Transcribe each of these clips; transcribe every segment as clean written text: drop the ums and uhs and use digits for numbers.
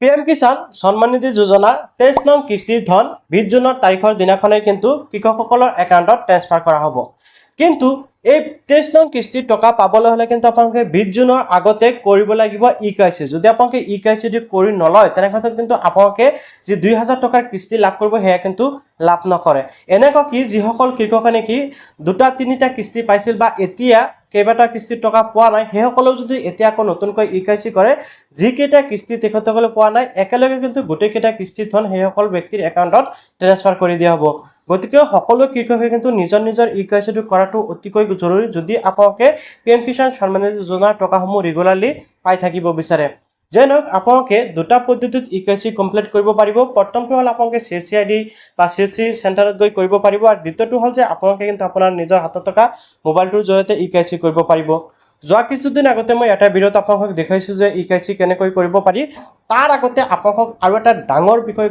PM Kisan সন্মান নিধি যোজনাৰ 23 নং কিস্তিৰ ধন 20 জুনৰ তাৰিখৰ দিনাখনে কিন্তু কৃষকসকলৰ একাউণ্টত ট্ৰান্সফাৰ কৰা হ'ব। কিন্তু এই 23 নং কিস্তিৰ টকা পাবলৈ হলে কিন্তু আপোনালোকে 20 জুনৰ আগতে কৰিব লাগিব ইকেৱাইচি। যদি আপোনালোকে ইকেৱাইচি কৰি নলয় তেনেক্ষেত্ৰত কিন্তু আপোনালোকে যি 2000 টকাৰ কিস্তি লাভ কৰিব সেয়া কিন্তু লাভ নকৰে। এনেকুৱা কি যিসকল কৃষকে নেকি দুটা তিনিটা কিস্তি পাইছিল বা এতিয়া কেইবাটা কিস্তিৰ টকা পোৱা নাই সেইসকলেও যদি এতিয়া আকৌ নতুনকৈ ইকেৱাইচি কৰে যিকেইটা কিস্তি তেখেতসকলে পোৱা নাই একেলগে কিন্তু গোটেইকেইটা কিস্তিৰ ধন সেইসকল ব্যক্তিৰ একাউণ্টত ট্ৰান্সফাৰ কৰি দিয়া হ'ব। গতিকে সকলো কৃষকে কিন্তু নিজৰ নিজৰ ইকেৱাইচিটো কৰাটো অতিকৈ জৰুৰী যদি আপোনালোকে পিএম কিষাণ সন্মান নিধি যোজনাৰ টকাসমূহ ৰেগুলাৰলি পাই থাকিব বিচাৰে। যে নহওক আপোনালোকে দুটা পদ্ধতিত ইকেৱাইচি কমপ্লিট কৰিব পাৰিব। প্ৰথমটো হ'ল আপোনালোকে CSC ID বা CSC চেণ্টাৰত গৈ কৰিব পাৰিব আৰু দ্বিতীয়টো হ'ল যে আপোনালোকে কিন্তু আপোনাৰ নিজৰ হাতত থকা মোবাইলটোৰ জৰিয়তে ইকেৱাইচি কৰিব পাৰিব। যোৱা কিছুদিন আগতে মই এটা ভিডিঅ'ত আপোনালোকক দেখাইছোঁ যে ইকেৱাইচি কেনেকৈ কৰিব পাৰি। তাৰ আগতে আপোনালোকক আৰু এটা ডাঙৰ বিষয়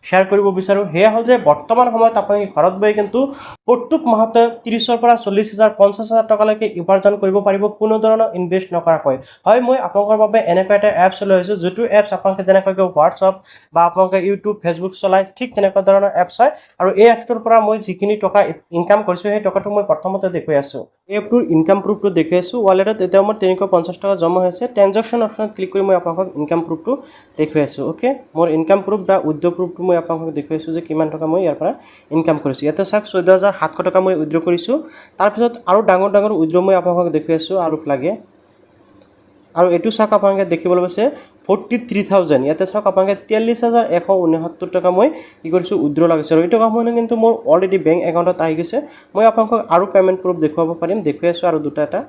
শ্বেয়াৰ কৰিব বিচাৰোঁ, সেয়া হ'ল যে বৰ্তমান সময়ত আপোনালোকে ঘৰত বহি কিন্তু প্ৰত্যেক মাহতে 30,000 পৰা 40,000 50,000 টকালৈকে উপাৰ্জন কৰিব পাৰিব কোনো ধৰণৰ ইনভেষ্ট নকৰাকৈ। হয়, মই আপোনালোকৰ বাবে এনেকুৱা এটা এপছ লৈ আহিছোঁ যিটো এপছ আপোনালোকে যেনেকৈ হোৱাটছআপ বা আপোনালোকে ইউটিউব ফেচবুক চলাই ঠিক তেনেকুৱা ধৰণৰ এপছ হয় আৰু এই এপছটোৰ পৰা মই যিখিনি টকা ইনকাম কৰিছোঁ সেই টকাটো মই প্ৰথমতে দেখুৱাই আছোঁ। এই এপটোৰ ইনকাম প্ৰুফটো দেখুৱাই আছোঁ। ৱালেটত এতিয়া মোৰ 350 টকা জমা হৈছে। ট্ৰানজেকশ্যন অপশ্যনত ক্লিক কৰি মই আপোনালোকক ইনকাম প্ৰুফটো দেখুৱাই আছোঁ। ওকে, মোৰ ইনকাম প্ৰুফ বা উইথড্ৰ প্ৰুফটো মই আপোনালোকক দেখুৱাই আছোঁ যে কিমান টকা মই ইয়াৰ পৰা ইনকাম কৰিছোঁ। ইয়াতে চাওক 14,700 টকা মই উইথড্ৰ কৰিছোঁ। তাৰপিছত আৰু ডাঙৰ ডাঙৰ উইথড্ৰ মই আপোনালোকক দেখুৱাই আছোঁ আৰু লাগে আৰু এইটো চাওক আপোনালোকে দেখিবলৈ পাইছে 43,000। ইয়াতে চাওক আপোনালোকে 43,169 টকা মই কি কৰিছোঁ উইথড্ৰ লাগিছে আৰু এই টকাসমূহ কিন্তু মোৰ অলৰেডি বেংক একাউণ্টত আহি গৈছে। মই আপোনালোকক আৰু পে'মেণ্ট প্ৰুফ দেখুৱাব পাৰিম, দেখুৱাই আছোঁ আৰু দুটা এটা।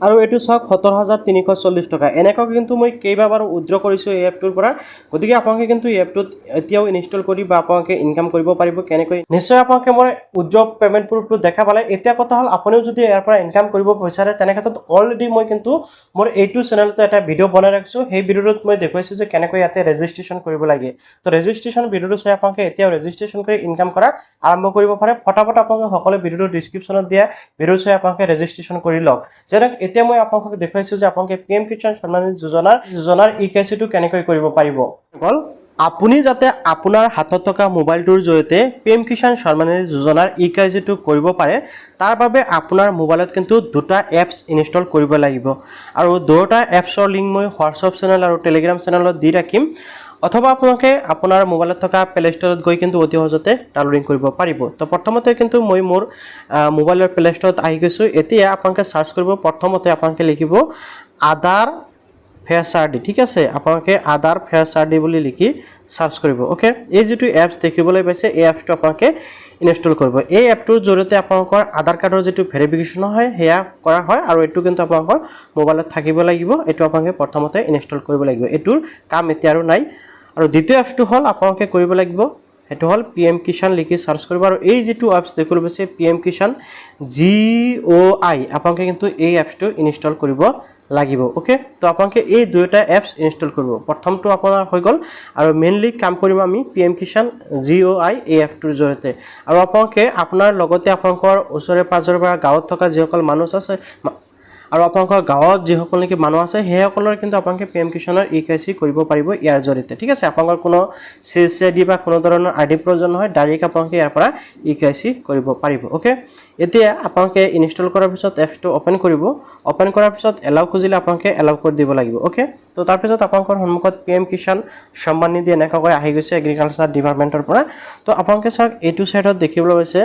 আৰু এইটো চাওক 17,340 টকা। এনেকৈ কিন্তু মই কেইবাবাৰো উইথড্ৰ কৰিছোঁ এই এপটোৰ পৰা। গতিকে আপোনালোকে কিন্তু এই এপটোত এতিয়াও ইনষ্টল কৰি বা আপোনালোকে ইনকাম কৰিব পাৰিব। কেনেকৈ নিশ্চয় আপোনালোকে মই উইথড্ৰ পে'মেণ্ট প্ৰুফটো দেখা পালে। এতিয়া কথা হ'ল আপুনিও যদি ইয়াৰ পৰা ইনকাম কৰিব বিচাৰে তেনেক্ষেত্ৰত অলৰেডি মই কিন্তু মোৰ এইটো চেনেলতে এটা ভিডিঅ' বনাই ৰাখিছোঁ। সেই ভিডিঅ'টোত মই দেখুৱাইছোঁ যে কেনেকৈ ইয়াতে ৰেজিষ্ট্ৰেশ্যন কৰিব লাগে। তো ৰেজিষ্ট্ৰেশ্যন ভিডিঅ'টো চাই আপোনালোকে এতিয়াও ৰেজিষ্ট্ৰেশ্যন কৰি ইনকাম কৰা আৰম্ভ কৰিব পাৰে। ফটাফট আপোনালোকে সকলো ভিডিঅ'টো ডিছক্ৰিপশ্যনত দিয়া ভিডিঅ' চাই আপোনালোকে ৰেজিষ্ট্ৰেশ্যন কৰি লওক। যেনে এতিয়া মই আপোনালোকক দেখুৱাইছোঁ যে আপোনালোকে পিএম কিষাণ সন্মান নিধি যোজনাৰ ইকেৱাইচিটো কেনেকৈ কৰিব পাৰিব। অকল আপুনি যাতে আপোনাৰ হাতত থকা মোবাইলটোৰ জৰিয়তে পিএম কিষাণ সন্মান নিধি যোজনাৰ ইকেৱাইচিটো কৰিব পাৰে তাৰ বাবে আপোনাৰ মোবাইলত কিন্তু দুটা এপছ ইনষ্টল কৰিব লাগিব আৰু দুটা এপছৰ লিংক মই হোৱাটছআপ চেনেল আৰু টেলিগ্ৰাম চেনেলত দি ৰাখিম। অথবা আপোনালোকে আপোনাৰ মোবাইলত থকা প্লে ষ্টৰত গৈ কিন্তু অতি সহজতে ডাউনলোডিং কৰিব পাৰিব। তো প্ৰথমতে কিন্তু মই মোৰ মোবাইলৰ প্লে ষ্টৰত আহি গৈছোঁ। এতিয়া আপোনালোকে চাৰ্চ কৰিব, প্ৰথমতে আপোনালোকে লিখিব আধাৰ ফেচ আৰ ডি। ঠিক আছে, আপোনালোকে আধাৰ ফেচ আৰ ডি বুলি লিখি চাৰ্চ কৰিব। ওকে, এই যিটো এপছ দেখিবলৈ পাইছে এই এপছটো আপোনালোকে ইনষ্টল কৰিব। এই এপটোৰ জৰিয়তে আপোনালোকৰ আধাৰ কাৰ্ডৰ যিটো ভেৰিফিকেশ্যন হয় সেয়া কৰা হয় আৰু এইটো কিন্তু আপোনালোকৰ মোবাইলত থাকিব লাগিব। এইটো আপোনালোকে প্ৰথমতে ইনষ্টল কৰিব লাগিব। এইটোৰ কাম এতিয়া আৰু নাই। আৰু দ্বিতীয় এপছটো হ'ল আপোনালোকে কৰিব লাগিব সেইটো হ'ল পিএম কিষাণ লিখি চাৰ্চ কৰিব আৰু এই যিটো এপছ দেখিবলৈ পাইছে পিএম কিষাণ GOI আপোনালোকে কিন্তু এই এপছটো ইনষ্টল কৰিব লাগিব। ওকে, তো আপোনালোকে এই দুয়োটা এপছ ইনষ্টল কৰিব। প্ৰথমটো আপোনাৰ হৈ গ'ল আৰু মেইনলি কাম কৰিম আমি পিএম কিষাণ GOI এই এপটোৰ জৰিয়তে। আৰু আপোনালোকে আপোনাৰ লগতে আপোনালোকৰ ওচৰে পাঁজৰে পৰা গাঁৱত থকা যিসকল মানুহ আছে আৰু আপোনালোকৰ গাঁৱত যিসকল নেকি মানুহ আছে সেইসকলৰ কিন্তু আপোনালোকে পিএম কিষাণৰ ইকেৱাইচি কৰিব পাৰিব ইয়াৰ জৰিয়তে। ঠিক আছে, আপোনালোকৰ কোনো CSC ID বা কোনো ধৰণৰ ID প্ৰয়োজন নহয়, ডাইৰেক্ট আপোনালোকে ইয়াৰ পৰা ইকেৱাইচি কৰিব পাৰিব। ওকে, এতিয়া আপোনালোকে ইনষ্টল কৰাৰ পিছত এপছটো অ'পেন কৰিব। অ'পেন কৰাৰ পিছত এলাউ খুজিলে আপোনালোকে এলাউ কৰি দিব লাগিব। ওকে, তো তাৰপিছত আপোনালোকৰ সন্মুখত পিএম কিষাণ সন্মান নিধি এনেকুৱাকৈ আহি গৈছে এগ্ৰিকালচাৰ ডিপাৰ্টমেণ্টৰ পৰা। তো আপোনালোকে চাওক এইটো চাইডত দেখিবলৈ পাইছে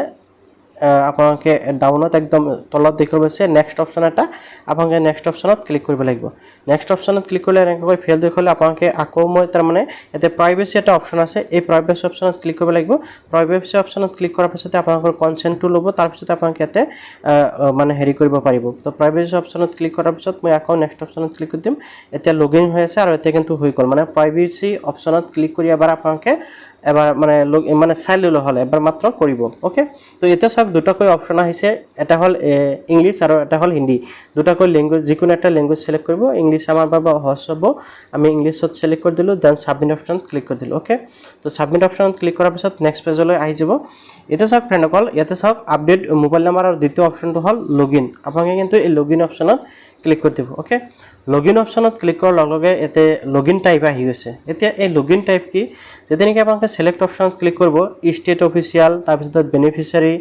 আপোনালোকে ডাউনত একদম তলত দেখিব পাইছে নেক্সট অপশ্যন এটা। আপোনালোকে নেক্সট অপশ্যনত ক্লিক কৰিব লাগিব। নেক্সট অপশ্যনত ক্লিক কৰিলে এনেকৈ ফেল দেখুৱালে আপোনালোকে আকৌ মই তাৰমানে ইয়াতে প্ৰাইভেচি এটা অপশ্যন আছে, এই প্ৰাইভেচি অপশ্যনত ক্লিক কৰিব লাগিব। প্ৰাইভেচি অপশ্যনত ক্লিক কৰাৰ পিছতে আপোনালোকৰ কনচেণ্টটো ল'ব, তাৰপিছতে আপোনালোকে ইয়াতে মানে হেৰি কৰিব পাৰিব। তো প্ৰাইভেচি অপশ্যনত ক্লিক কৰাৰ পিছত মই আকৌ নেক্সট অপশ্যনত ক্লিক কৰি দিম। এতিয়া লগইন হৈ আছে আৰু এতিয়া কিন্তু হৈ গ'ল। মানে প্ৰাইভেচি অপশ্যনত ক্লিক কৰি এবাৰ আপোনালোকে এবাৰ মানে চাই ল'লে হ'ল, এবাৰ মাত্ৰ কৰিব। ওকে, তো এতিয়া চাওক দুটাকৈ অপশ্যন আহিছে, এটা হ'ল ইংলিছ আৰু এটা হ'ল হিন্দী। দুটাকৈ লেংগুৱেজ যিকোনো এটা লেংগুৱেজ চিলেক্ট কৰিব। ইংলিছ আমাৰ বাবে সহজ হ'ব, আমি ইংলিছত চিলেক্ট কৰি দিলোঁ, দেন ছাবমিট অপশ্যনত ক্লিক কৰি দিলোঁ। ওকে, তো ছাবমিট অপশ্যনত ক্লিক কৰাৰ পিছত নেক্সট পেজলৈ আহি যাব। এতিয়া চাওক ফ্ৰেণ্ডসকল, ইয়াতে চাওক আপডেট মোবাইল নাম্বাৰ আৰু দ্বিতীয় অপশ্যনটো হ'ল লগইন। আপোনালোকে কিন্তু এই লগইন অপশ্যনত ক্লিক কৰি দিব। ওকে, লগইন অপশ্যনত ক্লিক কৰাৰ লগে লগে ইয়াতে লগইন টাইপ আহি গৈছে এতিয়া এই লগইন টাইপ কি যেতিয়া নেকি আপোনালোকে সিলেক্ট অপশ্যনত ক্লিক কৰিব ষ্টেট অফিচিয়েল তাৰপিছত beneficiary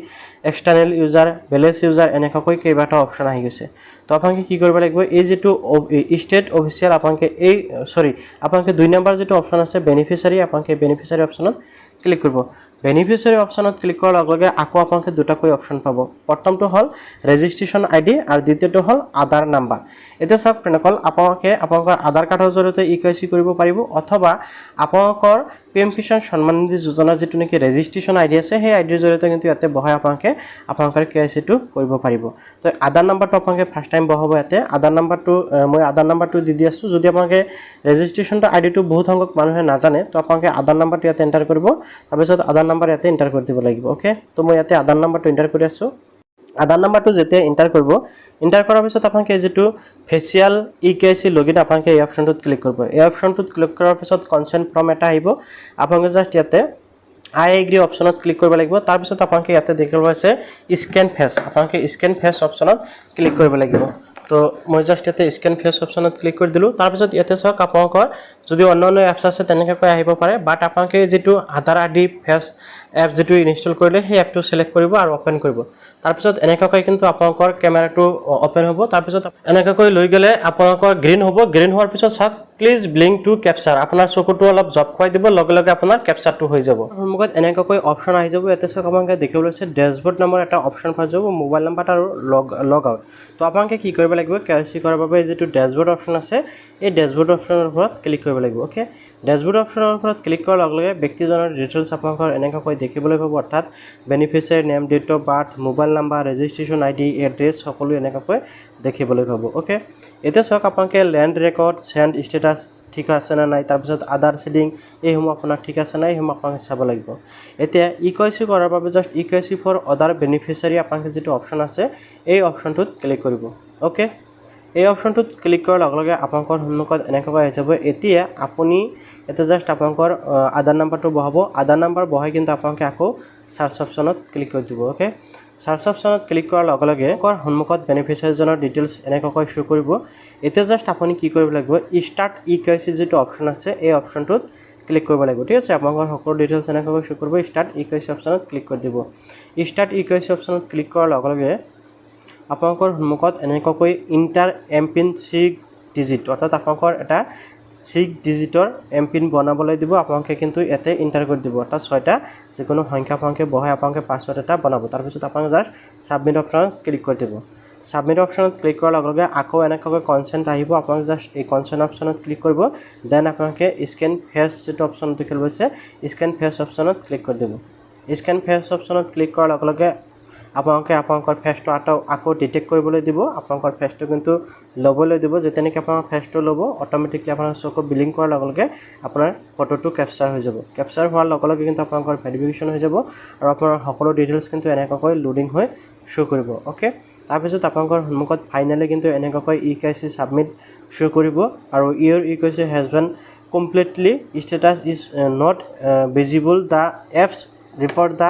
external user balance user এনেকৈ কেইবাটা অপশ্যন আহি গৈছে তো আপোনালোকে কি কৰিব লাগিব এই যেটো ষ্টেট অফিচিয়েল আপোনালোকে এই আপোনালোকে 2 নম্বৰ যেটো অপশ্যন আছে বেনিফিচিয়াৰী আপোনালোকে বেনিফিচিয়াৰী অপশ্যনত ক্লিক কৰিব বেনিফিচিয়াৰী অপশ্যনত ক্লিক কৰাৰ লগে লগে আকৌ আপোনালোকে দুটাকৈ অপশ্যন পাব প্ৰথমটো হ'ল ৰেজিষ্ট্ৰেচন আইডি আৰু দ্বিতীয়টো হ'ল আধাৰ নাম্বাৰ এতিয়া সব প্ৰেনকল আপোনালোকে আপোনালোকৰ আধাৰ কাৰ্ডৰ জৰিয়তে ইকেৱাইচি কৰিব পাৰিব অথবা আপোনালোকৰ পিএম কিষাণ সন্মান নিধি যোজনাৰ যেটো নেকি ৰেজিষ্ট্ৰেচন আইডি আছে সেই আইডিৰ জৰিয়তে কিন্তু ইয়াতে বহাই আপোনালোকে আপোনালোকৰ কেৱাইচিটো কৰিব পাৰিব তো আধাৰ নাম্বাৰটো আপোনালোকে ফাৰ্স্ট টাইম বহাব ইয়াতে আধাৰ নাম্বাৰটো মই আধাৰ নাম্বাৰটো দি আছো যদি আপোনালোকে ৰেজিষ্ট্ৰেচনটো আইডিটো বহুত সংখ্যক মানুহে নাজানে তো আপোনালোকে আধাৰ নাম্বাৰটো ইয়াতে এন্টাৰ কৰিব তাৰপিছত আধাৰ নাম্বাৰ ইয়াতে এন্টাৰ কৰি দিব লাগিব ওকে তো মই ইয়াতে আধাৰ নাম্বাৰটো এন্টাৰ কৰি আছো আধাৰ নাম্বাৰটো যেতিয়া এন্টাৰ কৰিব এন্টাৰ কৰাৰ পিছত আপোনালোকে যেটো ফেচিয়াল ইকেৱাইচি লগইন আপোনালোকে এই অপশ্যনটোত ক্লিক কৰিব এই অপশ্যনটোত ক্লিক কৰাৰ পিছত কনসেন্ট ফৰ্ম এটা আহিব আপোনালোকে জাস্ট ইয়াতে আই এগ্ৰি অপশ্যনত ক্লিক কৰিব লাগিব তাৰ পিছত আপোনালোকে ইয়াতে দেখিব আছে স্ক্যান ফেস আপোনালোকে স্ক্যান ফেস অপশ্যনত ক্লিক কৰিব লাগিব তো মই জাস্ট ইয়াতে স্ক্যান ফেস অপশ্যনত ক্লিক কৰি দিলো তাৰ পিছত ইয়াতে চাওক আপোনালোকৰ যদি অন্যান্য এপছ আছে তেনেকৈ আহিব পাৰে বাট আপোনালোকে যেটো আধাৰ আইডি ফেস এপ যেটো ইনষ্টল কৰিলে সেই এপটো সিলেক্ট কৰিব আৰু ওপেন কৰিব তাৰ পিছত এনেকৈ কিন্তু আপোনালোকৰ ক্যামেৰাটো ওপেন হ'ব তাৰ পিছত এনেকৈ লৈ গলে আপোনালোকৰ গ্ৰীন হ'ব গ্ৰীন হোৱাৰ পিছত চাওক প্লিজ ব্লিংক টু ক্যাপচাৰ আপোনাৰ চকুটো অলপ জব খুৱাই দিব লগে লগে আপোনাৰ ক্যাপচাৰটো হৈ যাব সন্মুখত এনেকৈ অপশ্যন আহি যাব ইয়াতে চাওক আপোনালোকে দেখিবলৈ আছে ড্যাশবোৰ্ড নামৰ এটা অপশ্যন পাই যাব মোবাইল নাম্বাৰ আৰু লগ আউট তো আপোনালোকে কি কৰিব লাগিব কেৱাইচি কৰাৰ বাবে যেটো ড্যাশবোৰ্ড অপশ্যন আছে এই ড্যাশবোৰ্ড অপশ্যনৰ ওপৰত ক্লিক কৰিব লাগিব ওকে ড্যাশবোৰ্ড অপশ্যনৰ ওপৰত ক্লিক কৰাৰ লগে লগে ব্যক্তিজনৰ ডিটেইলছ আপোনালোকৰ এনেকৈ দেখিবলৈ পাব অৰ্থাৎ beneficiary name date of birth mobile number registration ID address সকলো এনেকৈ দেখিবলৈ পাব ওকে এতিয়া চাওক আপোনালোকে ল্যান্ড ৰেকৰ্ড সেন্ড ষ্টেটাস ঠিক আছে না নাই তাৰ পিছত আধাৰ সেটিং এইসমূহ আপোনাৰ ঠিক আছে নাই এইসমূহ আপোনালোকে চাব লাগিব এতিয়া ইকেৱাইচি কৰাৰ বাবে জাস্ট ইকেৱাইচি ফৰ আদাৰ বেনিফিচিয়াৰী আপোনালোকে যেটো অপশ্যন আছে এই অপশ্যনটোত ক্লিক কৰিব ওকে এই অপশ্যনটোত ক্লিক কৰাৰ লগে লগে আপোনালোকৰ সন্মুখত এনেকৈ আহি যাব এতিয়া আপুনি এটা জাস্ট আপোনালোকৰ আধাৰ নাম্বাৰটো বহাব আধাৰ নাম্বাৰ বহাই কিন্তু আপোনালোকে আকৌ সাৰ্চ অপশ্যনত ক্লিক কৰি দিব ওকে সাৰ্চ অপশ্যনত ক্লিক কৰাৰ লগে লগে সন্মুখত বেনিফিচিয়াৰীজনৰ ডিটেইলছ এনেকৈ শো কৰিব এতিয়া জাস্ট আপুনি কি কৰিব লাগিব স্টাৰ্ট ইকেৱাইচি যেটো অপশ্যন আছে এই অপশ্যনটোত ক্লিক কৰিব লাগিব ঠিক আছে আপোনালোকৰ সকলো ডিটেইলছ এনেকৈ শো কৰিব স্টাৰ্ট ইকেৱাইচি অপশ্যনত ক্লিক কৰি দিব স্টাৰ্ট ইকেৱাইচি অপশ্যনত ক্লিক কৰাৰ লগে লগে আপোনালোকৰ সন্মুখত এনেকৈ ইন্টাৰ এমপিন 6 ডিজিট অৰ্থাৎ আপোনালোকৰ এটা 6 ডিজিটৰ এমপিন বনাবলৈ দিব আপোনালোকে কিন্তু এতে এন্টাৰ কৰি দিব অৰ্থাৎ 6টা যিকোনো সংখ্যা আপোনালোকে বহাই আপোনালোকে পাছৱৰ্ড এটা বনাব তাৰ পিছত আপোনালোকে জাস্ট সাবমিট অপশ্যনত ক্লিক কৰি দিব সাবমিট অপশ্যনত ক্লিক কৰাৰ লগে লগে আকৌ এনেকৈ কনসেন্ট আহিব আপোনালোকে জাস্ট এই কনসেন্ট অপশ্যনত ক্লিক কৰিব দেন আপোনালোকে স্ক্যান ফেস যেটো অপশ্যন দেখিব আছে স্ক্যান ফেস অপশ্যনত ক্লিক কৰি দিব স্ক্যান ফেস অপশ্যনত ক্লিক কৰাৰ লগে লগে আপোনালোকে আপোনালোকৰ ফেসটো আকৌ ডিটেক্ট কৰিবলৈ দিব আপোনালোকৰ ফেসটো কিন্তু লবলৈ দিব যেতিয়া নেকি আপোনাৰ ফেসটো লব অটোমেটিকলি আপোনাৰ চকু বিলিং কৰাৰ লগে লগে আপোনাৰ ফটোটো ক্যাপচাৰ হৈ যাব ক্যাপচাৰ হোৱাৰ লগে লগে কিন্তু আপোনালোকৰ ভেৰিফিকেশ্যন হৈ যাব আৰু আপোনাৰ সকলো ডিটেইলছ কিন্তু এনেকৈ লোডিং হৈ শো কৰিব ওকে তাৰ পিছত আপোনালোকৰ সন্মুখত ফাইনালি কিন্তু এনেকৈ ইকেৱাইচি সাবমিট শো কৰিব আৰু ইয়োৰ ইকেৱাইচি has been completely status is not visible the apps refer the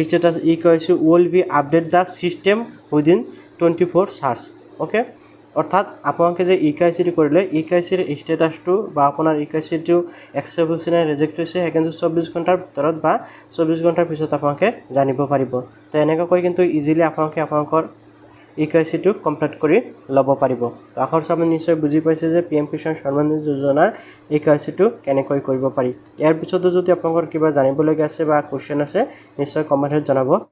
status equation will be update the system within 24 hours okay অর্থাৎ আপোনালোকে যে ইকেৱাইচি কৰিলে ইকেৱাইচিৰ ষ্টেটাসটো বা আপোনাৰ ইকেৱাইচিটো একচেপ্ট হৈছে নে ৰিজেক্ট হৈছে কিন্তু 24 ঘণ্টাৰ ভিতৰত বা 24 ঘণ্টাৰ পিছত আপোনালোকে জানিব পাৰিব তো এনেকৈ কিন্তু ইজিলি আপোনালোকে আপোনালোকৰ ইকেৱাইচিটো কমপ্লিট কৰি ল'ব পাৰিব তো আখৰ সামনে নিশ্চয় বুজি পাইছে যে পিএম কিষাণ সন্মান নিধি যোজনাৰ ইকেৱাইচিটো কেনেকৈ কৰিব পাৰি ইয়াৰ পিছতো যদি আপোনালোকৰ কিবা জানিবলগীয়া আছে বা কোৱেশ্চন আছে নিশ্চয় কমেন্টত জনাব